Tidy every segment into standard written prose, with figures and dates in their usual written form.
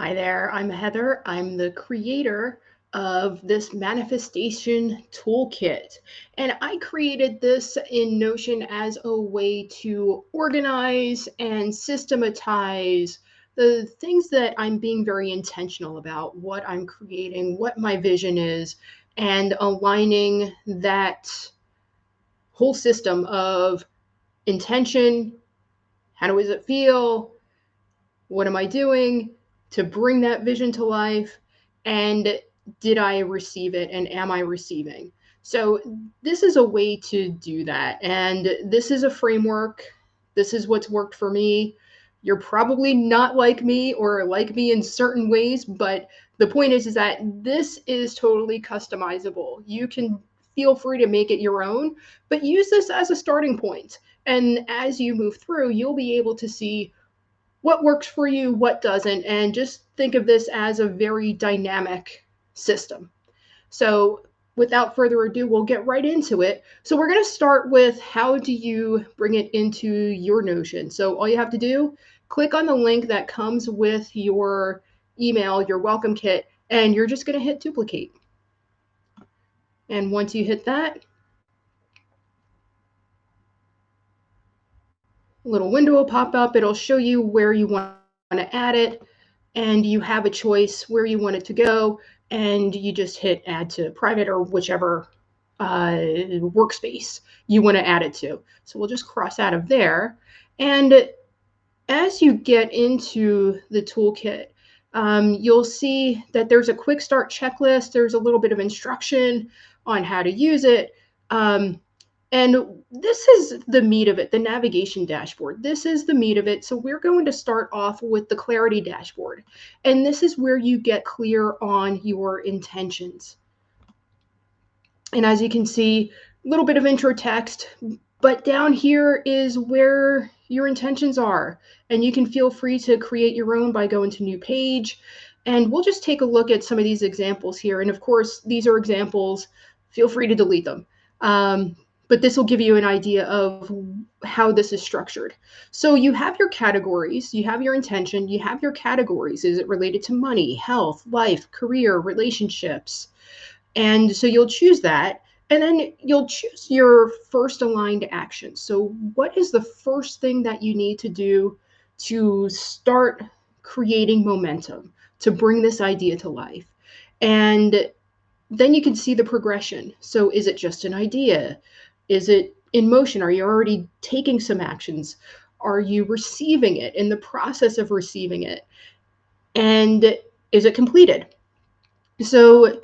Hi there, I'm Heather. I'm the creator of this Manifestation Toolkit. And I created this in Notion as a way to organize and systematize the things that I'm being very intentional about, what I'm creating, what my vision is, and aligning that whole system of intention. How does it feel? What am I doing to bring that vision to life? And did I receive it? And am I receiving? So, this is a way to do that. And this is a framework. This is what's worked for me. You're probably not like me or like me in certain ways, but the point is that this is totally customizable. You can feel free to make it your own, but use this as a starting point. And as you move through, you'll be able to see what works for you, what doesn't, and just think of this as a very dynamic system. So, without further ado, we'll get right into it. So, we're going to start with how do you bring it into your Notion. So, all you have to do, click on the link that comes with your email, your welcome kit, and you're just going to hit duplicate. And once you hit that, a little window will pop up. It'll show you where you want to add it, and you have a choice where you want it to go, and you just hit add to private or whichever workspace you want to add it to. So we'll just cross out of there. And as you get into the toolkit, you'll see that there's a quick start checklist. There's a little bit of instruction on how to use it. And this is the meat of it, the navigation dashboard. This is the meat of it. So we're going to start off with the clarity dashboard. And this is where you get clear on your intentions. And as you can see, a little bit of intro text, but down here is where your intentions are. And you can feel free to create your own by going to new page. And we'll just take a look at some of these examples here. And of course, these are examples. Feel free to delete them. But this will give you an idea of how this is structured. So you have your categories, you have your intention, you have your categories. Is it related to money, health, life, career, relationships? And so you'll choose that. And then you'll choose your first aligned action. So, what is the first thing that you need to do to start creating momentum, to bring this idea to life? And then you can see the progression. So, is it just an idea? Is it in motion? Are you already taking some actions? Are you receiving it in the process of receiving it? And is it completed? So,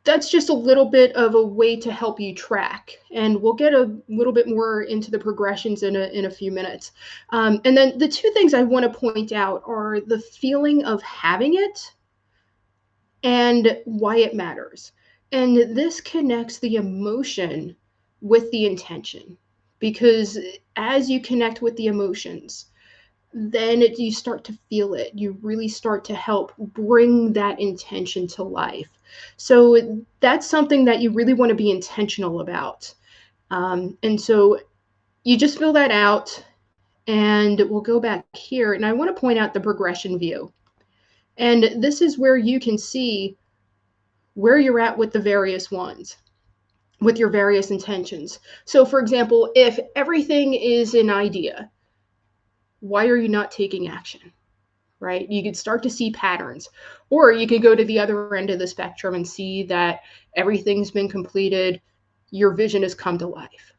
that's just a little bit of a way to help you track. And we'll get a little bit more into the progressions in a few minutes. And then the two things I want to point out are the feeling of having it and why it matters. And this connects the emotion with the intention, because as you connect with the emotions, then you start to feel it. You really start to help bring that intention to life. So that's something that you really want to be intentional about. And so you just fill that out, and we'll go back here. And I want to point out the progression view. And this is where you can see where you're at with the various ones, with your various intentions. So, for example, if everything is an idea, why are you not taking action? Right? You could start to see patterns. Or you could go to the other end of the spectrum and see that everything's been completed, your vision has come to life.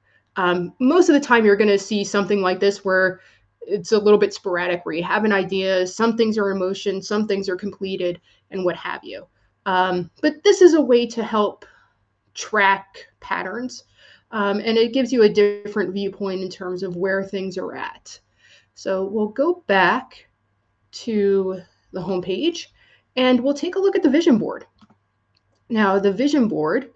Most of the time, you're going to see something like this where it's a little bit sporadic, where you have an idea, some things are in motion, some things are completed, and what have you. But this is a way to help track patterns, and it gives you a different viewpoint in terms of where things are at. So we'll go back to the home page, and we'll take a look at the vision board. Now, the vision board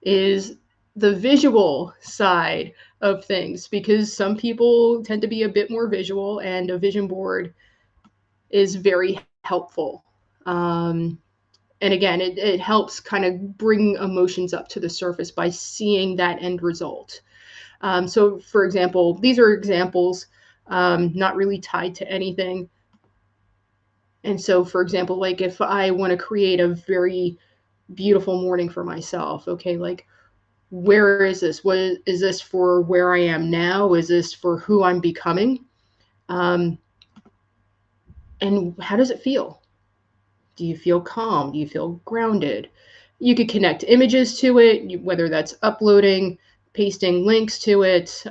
is the visual side of things, because some people tend to be a bit more visual, and a vision board is very helpful. And again, it helps kind of bring emotions up to the surface by seeing that end result. So, for example, these are examples, not really tied to anything. And so, for example, like if I want to create a very beautiful morning for myself, okay, like where is this? What is this for where I am now? Is this for who I'm becoming? Um, and how does it feel? Do you feel calm? Do you feel grounded? You could connect images to it, whether that's uploading, pasting links to it.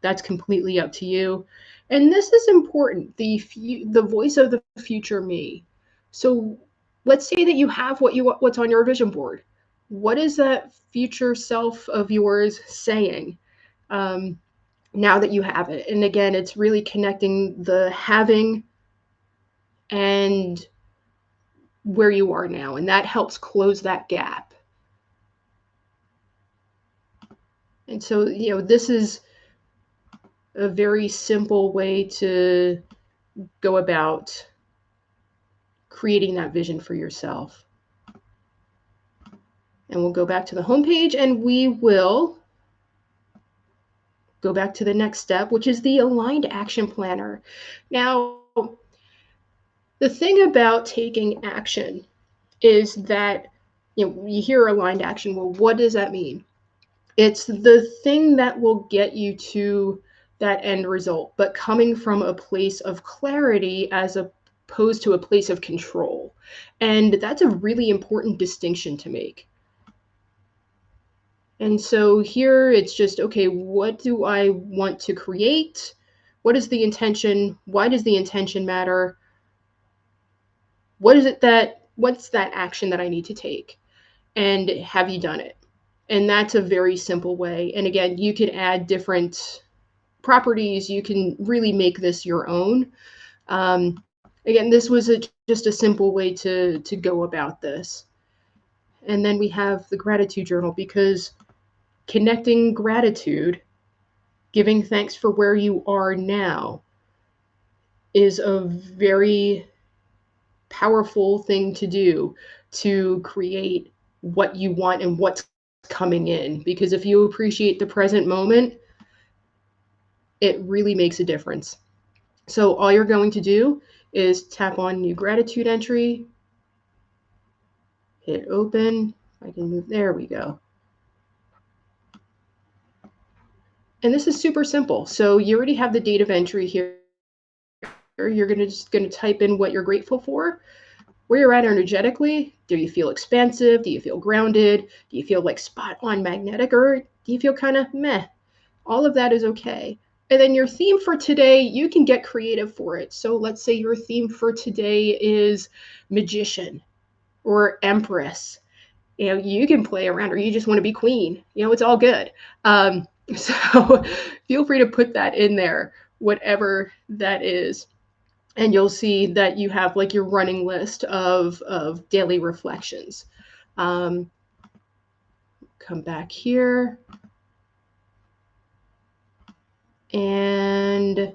That's completely up to you. And this is important, the voice of the future me. So let's say that you have what's on your vision board. What is that future self of yours saying? Um, now that you have it. And again, it's really connecting the having and where you are now, and that helps close that gap. And so, this is a very simple way to go about creating that vision for yourself. And we'll go back to the homepage and we will go back to the next step, which is the aligned action planner. Now, the thing about taking action is that, you hear aligned action. Well, what does that mean? It's the thing that will get you to that end result, but coming from a place of clarity as opposed to a place of control. And that's a really important distinction to make. And so here it's just, okay, what do I want to create? What is the intention? Why does the intention matter? What's that action that I need to take? And have you done it? And that's a very simple way. And again, you could add different properties. You can really make this your own. Again, this was just a simple way to go about this. And then we have the gratitude journal, because connecting gratitude, giving thanks for where you are now, is a very powerful thing to do to create what you want and what's coming in. Because if you appreciate the present moment, it really makes a difference. So all you're going to do is tap on new gratitude entry, hit open. I can move, there we go. And this is super simple. So you already have the date of entry here. You're just going to type in what you're grateful for, where you're at energetically. Do you feel expansive? Do you feel grounded? Do you feel like spot on magnetic, or do you feel kind of meh? All of that is okay. And then your theme for today, you can get creative for it. So let's say your theme for today is magician or empress. You can play around, or you just want to be queen. It's all good. So feel free to put that in there, whatever that is. And you'll see that you have like your running list of daily reflections. Come back here. And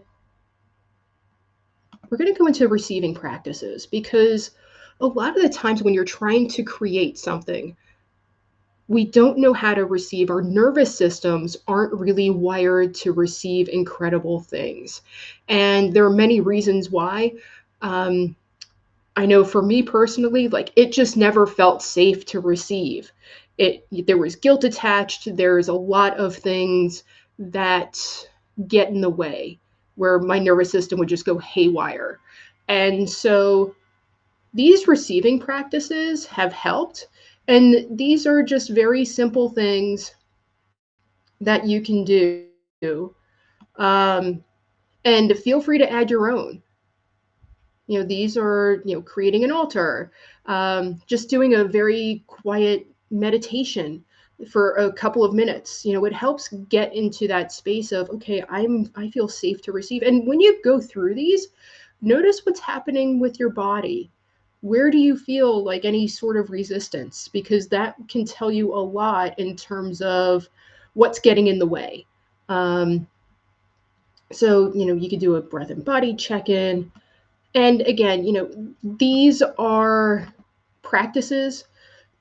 we're going to go into receiving practices, because a lot of the times when you're trying to create something, we don't know how to receive. Our nervous systems aren't really wired to receive incredible things. And there are many reasons why. I know for me personally, like it just never felt safe to receive. There was guilt attached. There's a lot of things that get in the way, where my nervous system would just go haywire. And so these receiving practices have helped. And these are just very simple things that you can do. Um, and feel free to add your own. These are, creating an altar, just doing a very quiet meditation for a couple of minutes. It helps get into that space of, okay, I feel safe to receive. And when you go through these, notice what's happening with your body. Where do you feel like any sort of resistance? Because that can tell you a lot in terms of what's getting in the way. So, you could do a breath and body check-in. And again, these are practices.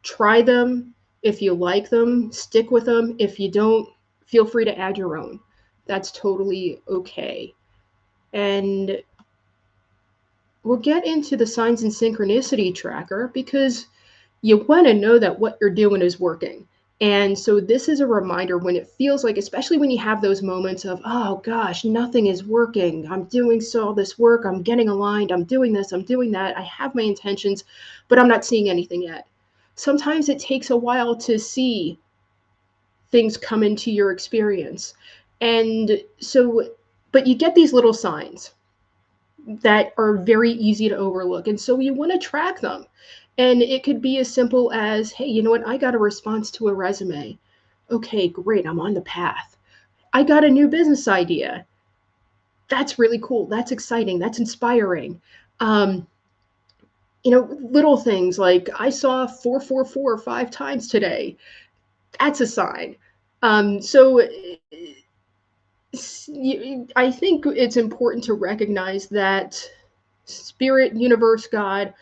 Try them. If you like them, stick with them. If you don't, feel free to add your own. That's totally okay. And we'll get into the signs and synchronicity tracker because you want to know that what you're doing is working. And so this is a reminder when it feels like, especially when you have those moments of, oh gosh, nothing is working. I'm doing all this work. I'm getting aligned. I'm doing this. I'm doing that. I have my intentions, but I'm not seeing anything yet. Sometimes it takes a while to see things come into your experience. And so, but you get these little signs that are very easy to overlook. And so you want to track them. And it could be as simple as, hey, you know what? I got a response to a resume. Okay, great. I'm on the path. I got a new business idea. That's really cool. That's exciting. That's inspiring. Um, little things like I saw 444 5 times today. That's a sign. So I think it's important to recognize that spirit, universe, God,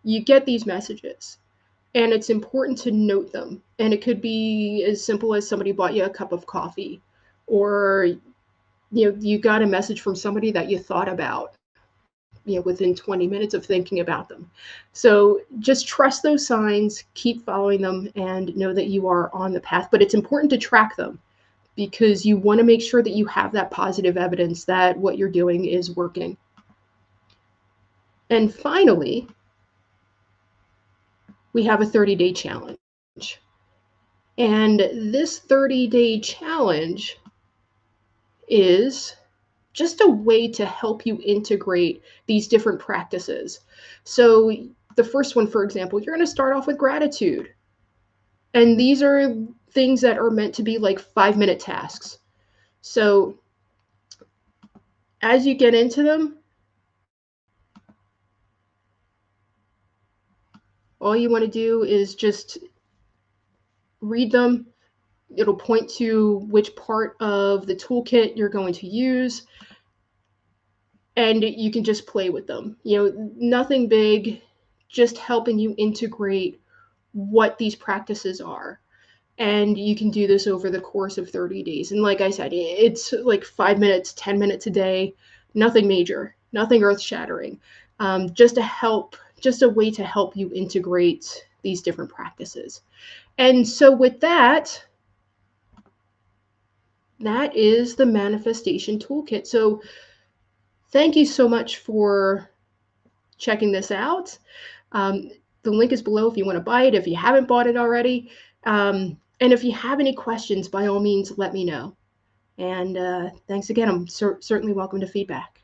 you get these messages and it's important to note them. And it could be as simple as somebody bought you a cup of coffee, or you got a message from somebody that you thought about, within 20 minutes of thinking about them. So just trust those signs, keep following them, and know that you are on the path. But it's important to track them because you want to make sure that you have that positive evidence that what you're doing is working. And finally, we have a 30-day challenge. And this 30-day challenge is just a way to help you integrate these different practices. So, the first one, for example, you're going to start off with gratitude. And these are things that are meant to be like 5-minute tasks. So, as you get into them, all you want to do is just read them. It'll point to which part of the toolkit you're going to use, and you can just play with them. Nothing big, just helping you integrate what these practices are. And you can do this over the course of 30 days. And like I said, it's like 5 minutes, 10 minutes a day, nothing major, nothing earth shattering, just a way to help you integrate these different practices. And so with that is the Manifestation Toolkit. So thank you so much for checking this out. The link is below if you want to buy it, if you haven't bought it already. And if you have any questions, by all means, let me know. And thanks again. I'm certainly welcome to feedback.